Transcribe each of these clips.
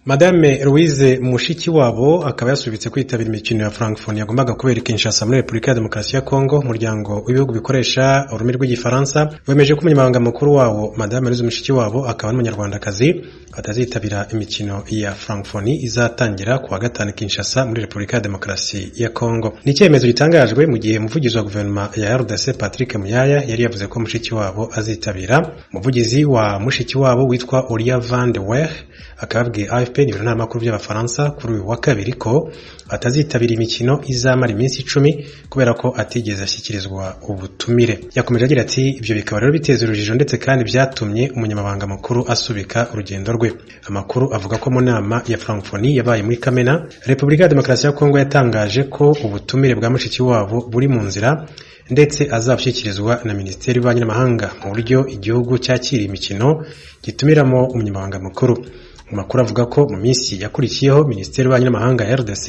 Madame Louise Mushikiwabo akaba yasubitse kwitabira imikino ya Francophonie yagombaga kubera Kinshasa muri Repubulika ya Demokarasi ya Kongo. Umuryango w'ibihugu bikoresha ururimi rw'igifaransa wemeje ko umunyamabanga mukuru wawo Madame Louise Mushikiwabo akaba n'umunyarwandakazi atazitabira imikino ya Francophonie izatangira ku wa gatanu Kinshasa muri Repubulika ya Demokarasi ya Kongo. Ni icyemezo gitangajwe mu gihe umuvugizi wa guverinoma ya RDC Patrick Muyaya yari yavuze ko Mushikiwabo azitabira. Umuvugizi wa Mushikiwabo witwa Olia Van de Weer akababwiye AFP n'ibiro n'amakuru by'abafaransa kuri uyu wa kabiri ko atazitabira imikino izamara iminsi 10 kubera ko atigeze ashyikirizwa ubutumire. Yakomeje agira ati ibyo bikaba rero biteza urujijo ndetse kandi byatumye umunyamabanga mukuru asubika urugendo rwe. Amakuru avuga ko mu nama ya Francophonie yabaye muri Kamena, Repubulika ya Demokarasi ya Kongo yatangaje ko ubutumire bwa Mushikiwabo buri mu nzira ndetse azabashyikirizwa na Minisiteri y'Ububanyi n'Amahanga mu buryo igihugu cyakira imikino gitumiramo umunyamabanga mukuru. Amakuru avuga ko mu minsi yakurikiyeho Minisiteri y'Ububanyi n'Amahanga ya RDC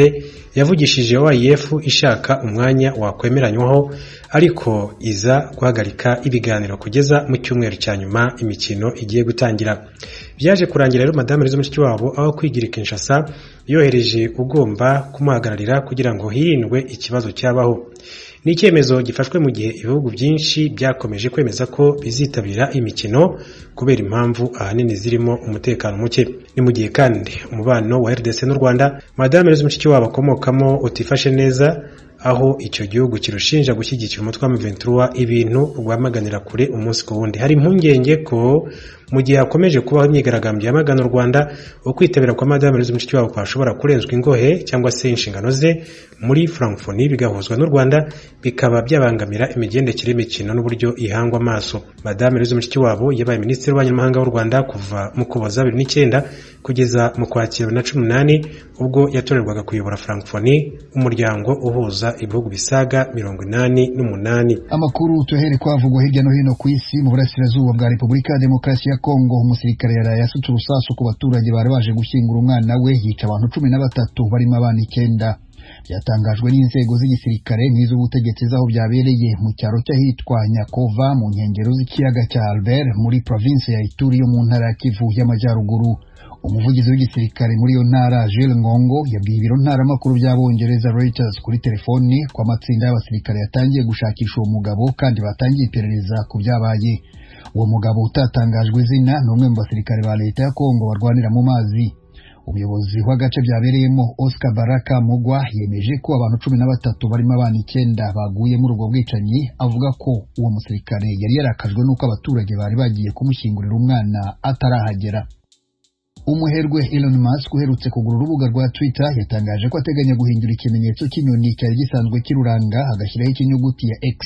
yavugishije OIF ishaka umwanya wakwemeranywaho ariko iza guhagarika ibiganiro kugeza mu cyumweru cya nyuma imikino igiye gutangira. Byaje kurangira rero Madame Louise Mushikiwabo aho kwigira Kinshasa yohereje ugomba kumuhagararira kugira ngo hirindwe ikibazo cyabaho. Ni icyemezo gifashwe mu gihe ibihugu byinshi byakomeje kwemeza ko bizitabira imikino kubera impamvu ahanini zirimo umutekano muke. Ni mu gihe kandi umubano wa RDC n'u Rwanda Madame Louise Mushikiwabo akomokamo utifashe neza, aho icyo gihugu kirushinja gushyigikira umutwe wa M23 ibintu rwamaganira kure umunsi ku wundi. Hari impungenge ko mu gihe hakomeje kubaho imyigaragambyo yamagana u Rwanda ukwitabira kwa Madame Louise Mushikiwabo kwashobora kurenzwa ingohe cyangwa se inshingano ze muri Francophonie bigahuzwa n'u Rwanda bikaba byabangamira imigendekere y'imikino n'uburyo ihangwa amaso. Madame Louise Mushikiwabo yabaye Minisitiri w'Ububanyi n'Amahanga w'u Rwanda kuva mu Ukuboza 2009 kugeza mu Kwakira 2018 ubwo yatorerwaga kuyobora Francophonie, umuryango uhuza ibihugu bisaga 88. Amakuru tuhere kwavugwa hirya no hino ku isi. Mu burasirazuba bwa Repubulika ya Demokarasi ya Kongo, umusirikare yaraye asutse urusasu ku baturage bari baje gushyingura umwana we, yica abantu 13 barimo abana 9. Byatangajwe n'inzego z'igisirikare n'iz'ubutegetsi zaho byabereye mu cyaro cy'ahitwa Nyakova mu nkengero z'ikiyaga cya Albert muri province ya Ituri yo mu ntara ya Kivu y'Amajyaruguru. Umuvugizi w'igisirikare muri iyo ntara Jules Ngongo yabwiye ibiro ntaramakuru by'Abongereza Reuters kuri telefoni ko amatsinda y'abasirikare yatangiye gushakisha uwo mugabo kandi batangiye iperereza ku byabaye. Uwo mugabo utatangajwe izina ni umwe mu basirikare ba leta ya Kongo barwanira mu mazi. Umuyobozi w'agace byabereyemo Oscar Baraka Mugwa yemeje ko abantu 13 barimo abana 9 baguye muri ubwo bwicanyi, avuga ko uwo musirikare yari yarakajwe n'uko abaturage bari bagiye kumushyingurira umwana atarahagera. Umuherwe Elon Musk uherutse kugura urubuga rwa Twitter yatangaje ko ateganya guhindura ikimenyetso cy'inyoni cyari gisanzwe kiruranga agashyiraho ikinyuguti ya X.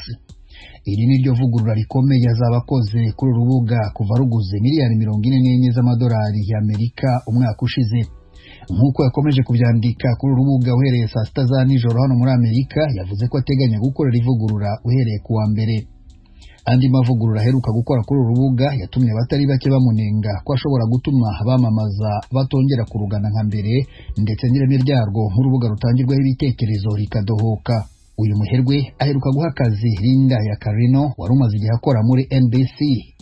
Iri ni ryo vugurura rikomeye azabakoze kuri urubuga kuva ruguze miliyari 44 z'amadolari y'Amerika umwaka ushize. Nk'uko yakomeje kubyandika kuri urubuga uhereye saa 6 za nijoro hano muri Amerika, yavuze ko ateganya gukora rivugurura uhereye ku wa mbere. Andi mavugurura aheruka gukora kuri urubuga yatumye abatari bake bamunenga ko ashobora gutuma abamamaza batongera kurugana nka mbere, ndetse n'ireme ryarwo nk'urubuga rutangirwaho ibitekerezo rikadohoka. Uyu muherwe aheruka guha akazi Linda Yaccarino wari umaze igihe akora muri NBC,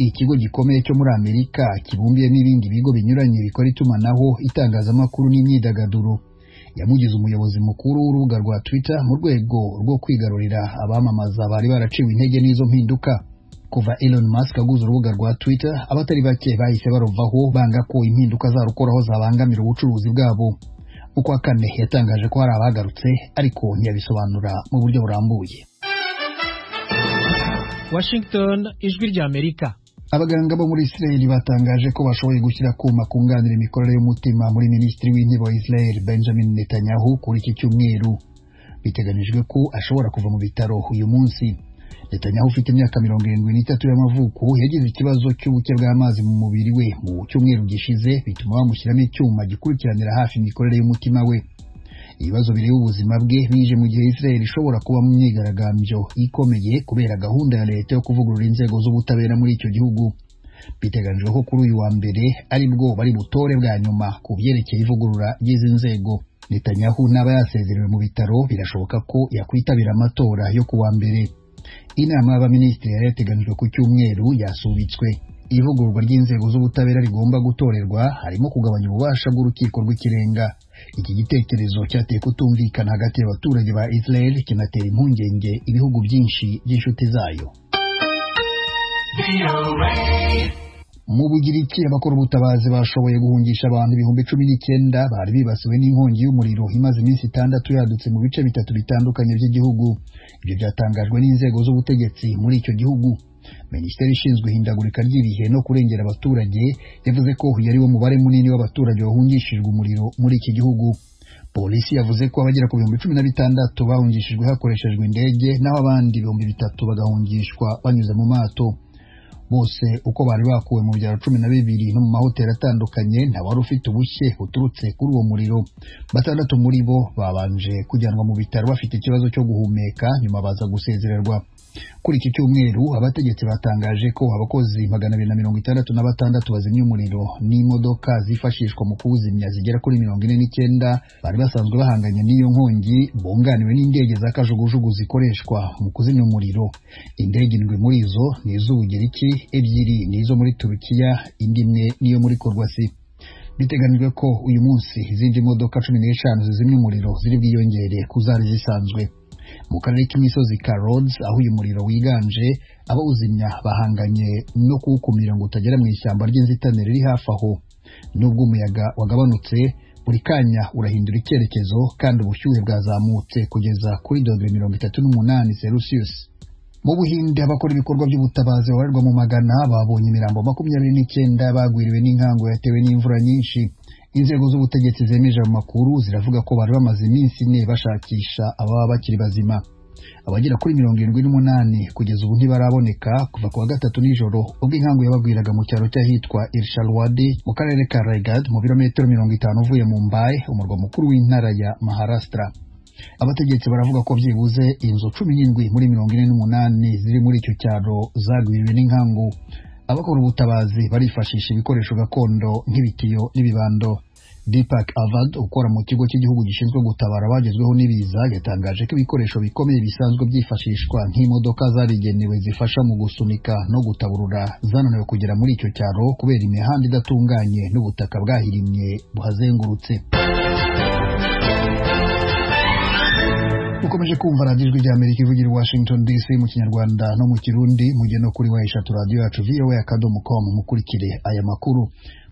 ikigo gikomeye cyo muri Amerika kibumbiye n'ibindi bigo binyuranye bikora itumanaho, itangazamakuru n'imyidagaduro. Yamugize umuyobozi mukuru w'urubuga rwa Twitter mu rwego rwo kwigarurira abamamaza bari baraciwe intege n'izo mpinduka. Kuva Elon Musk aguze urubuga rwa Twitter, abatari bake bahise baruvaho banga ko impinduka zarukoraho zabangamira ubucuruzi bwabo. Uko akane yatangaje ko hari abagarutse ariko ntiyabisobanura mu buryo burambuye. Washington, ijwi rya Amerika. Abaganga bo muri Israel batangaje ko bashoboye gushyira kuma kunganira imikorere y'umutima muri Minisitiri w'Intebe wa Israel Benjamin Netanyahu kuri iki cyumweru. Biteganijwe ko ashobora kuva mu bitaro uyu munsi. Netanyahu ufite imyaka 73 y'amavuko yagize ikibazo cy'ubuke bw'amazi mu mubiri we mu cyumweru gishize, bituma bamushyiramo icyuma gikurikiranira hafi imikorere y'umutima we. Ibibazo bireba ubuzima bwe bije mu gihe Israel ishobora kuba mu myigaragambyo ikomeye kubera gahunda ya leta yo kuvugurura inzego z'ubutabera muri icyo gihugu. Biteganijwe ko kuri uyu wa mbere aribwo bari butore bwa nyuma ku byerekeye ivugurura ry'izi nzego. Netanyahu n'aba yasezerewe mu bitaro birashoboka ko yakwitabira amatora yo ku wa mbere. Inama y'abaminisitiri yari yateganijwe ku cyumweru yasubitswe. ivugururwa ry'inzego z'ubutabera rigomba gutorerwa harimo kugabanya ububasha bw'urukiko rw'ikirenga. Iki gitekerezo cyateye kutumvikana hagati y'abaturage ba Israel kinatera impungenge ibihugu byinshi by'inshuti zayo. Mu Bugiriki abakora ubutabazi bashoboye guhungisha abantu 19,000 bari bibasiwe n'inkongi y'umuriro imaze iminsi 6 yadutse mu bice bitatu bitandukanye by'igihugu. Ibyo byatangajwe n'inzego z'ubutegetsi muri icyo gihugu. Minisiteri ishinzwe ihindagurika ry'ibihe no kurengera abaturage yavuze ko yari wo mubare munini w'abaturage bahungishijwe umuriro muri iki gihugu. Polisi yavuze ko abagera ku 16,000 bahungishijwe hakoreshejwe indege naho abandi 3,000 bagahungishwa banyuze mu mato. Bose uko bari bakuwe mu byaro 12 no mu mahoteli atandukanye nta wari ufite ubushye buturutse kuri uwo muriro. 6 muri bo babanje kujyanwa mu bitaro bafite ikibazo cyo guhumeka nyuma baza gusezererwa. Kuri iki cyumweru abategetsi batangaje ko abakozi 266 bazimya umuriro n'imodoka zifashishwa mu kuwuzimya zigera kuri 49 bari basanzwe bahanganye n'iyo nkongi bonganiwe n'indege za kajugujugu zikoreshwa mu kuzimya umuriro. Indege 7 muri zo ni iz'Ubugiriki, 2 ni izo muri Turukiya, indi 1 niyo muri Korwasi. Biteganijwe ko uyu munsi izindi modoka 15 zizimya umuriro ziri bwiyongere kuzari zisanzwe. Mu karere k'imisozi ka Rhodes aho uyu muriro wiganje abawuzimya bahanganye no kuwukumira ngo utagera mu ishyamba ry'inzitane riri hafi aho. Nubwo umuyaga wagabanutse buri kanya urahindura icyerekezo kandi ubushyuhe bwazamutse kugeza kuri -38°C. Mu Buhinde abakora ibikorwa by'ubutabazi babarirwa mu magana babonye imirambo 29 bagwiriwe n'inkangu yatewe n'imvura nyinshi. Inzego z'ubutegetsi zemeje amakuru ziravuga ko bari bamaze iminsi 4 bashakisha ababa bakiri bazima. Abagera kuri 78 kugeza ubu ntibaraboneka kuva ku wa gatatu nijoro ubwo inkangu yabagwiraga mu cyaro cy'ahitwa Irshalwadi mu karere ka Raigad mu birometero 50 uvuye mu Mumbai umurwa mukuru w'intara ya Maharashtra. Abategetsi baravuga ko byibuze inzu 17 muri 48 ziri muri icyo cyaro zagwiriwe n'inkangu. Abakora ubutabazi barifashisha ibikoresho gakondo nk'ibitiyo n'ibibando. Deepak Avad ukora mu kigo cy'igihugu gishinzwe gutabara abagezweho n'ibiza yatangaje ko ibikoresho bikomeye bisanzwe byifashishwa nk'imodoka zabigenewe zifasha mu gusunika no gutaburura zananiwe kugera muri icyo cyaro kubera imihanda idatunganye n'ubutaka bwahirimye buhazengurutse. Ukomeje kumva Radio Ijwi ry'Amerika ivugira i Washington DC mu Kinyarwanda no mu Kirundi mujye no kuri wayishatu radio yacu voa.com mukurikire aya makuru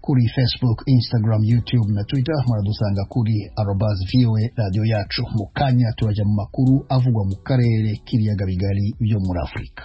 kuri Facebook, Instagram, YouTube na Twitter muradusanga kuri @voa radio yacu. Mu kanya turajya mu makuru avugwa mu karere k'ibiyaga bigari byo muri Afurika.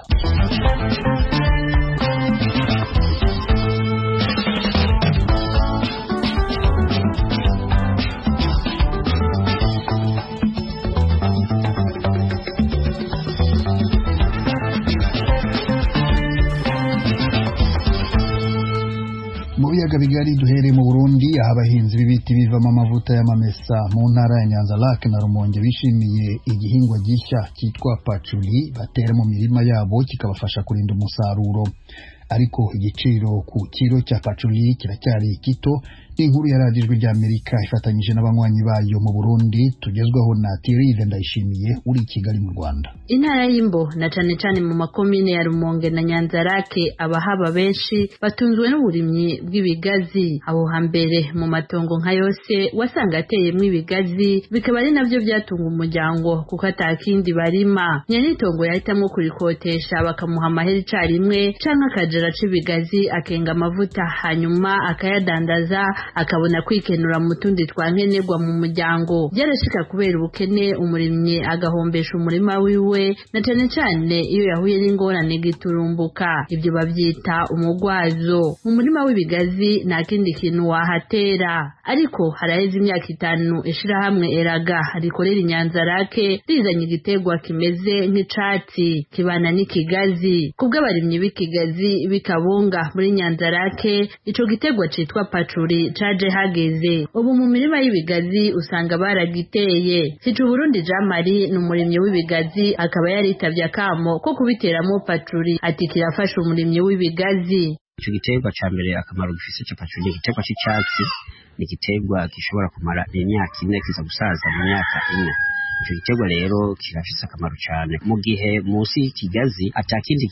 Ibiyaga bigari duhereye mu Burundi aho abahinzi b'ibiti bivamo amavuta y'amamesa mu ntara ya Nyanza-Lac na Rumonge bishimiye igihingwa gishya cyitwa patchouli batera mu mirima yabo kikabafasha kurinda umusaruro. Ariko igiciro ku kiro cya patchouli kiracyari gito. Inkuru ya Radio Ijwi ry'Amerika ifatanyije n'abanywanyi bayo mu Burundi tugezweho na Thierry Ndayishimiye uri Kigali mu Rwanda. Intara y'Imbo na cane cane mu makomine ya Rumonge na Nyanza-Lac abahaba benshi batunzwe n'uburimyi bw'ibigazi. Aho hambere mu matongo nka yose wasanga ateyemwe ibigazi bikaba ari navyo byatunga umuryango kuko atakindi barima. Nyanitongo yahitamwo kurikotesha bakamuha amahera icarimwe canke akajara c'ibigazi akenga amavuta hanyuma akayadandaza akabona kwikenura mu tundi twankenerwa mu muryango. Byarashika kubera ubukene umurimyi agahombesha umurima wiwe na cane cane iyo yahuye n'ingorane giturumbuka. Ibyo bavyita umugwazo. Mu murima w'ibigazi nta kindi kintu wahatera. Ariko haraheze imyaka 5 ishirahamwe Eraga rikorera Nyanza-Lac rizanye igiterwa kimeze nk'icatsi kibana n'ikigazi. Kubw'abarimyi b'ikigazi bikabunga muri Nyanza-Lac ico giterwa citwa patchouli caje hageze. Ubu mu mirima y'ibigazi usanga baragiteye. Hicu Burundi Jean Marie n'umurimyi w'ibigazi akaba yaritavye akamo ko kubiteramo patchouli ati kirafasha umurimyi w'ibigazi. Ico giterwa ca mbere akamaro gifise ca patchouli igiterwa c'icatsi ni igiterwa gishobora kumara imyaka 4 kiza gusaza mu myaka 4. Ico giterwa rero kirafise akamaro cyane mu gihe musi y'ikigazi atakindi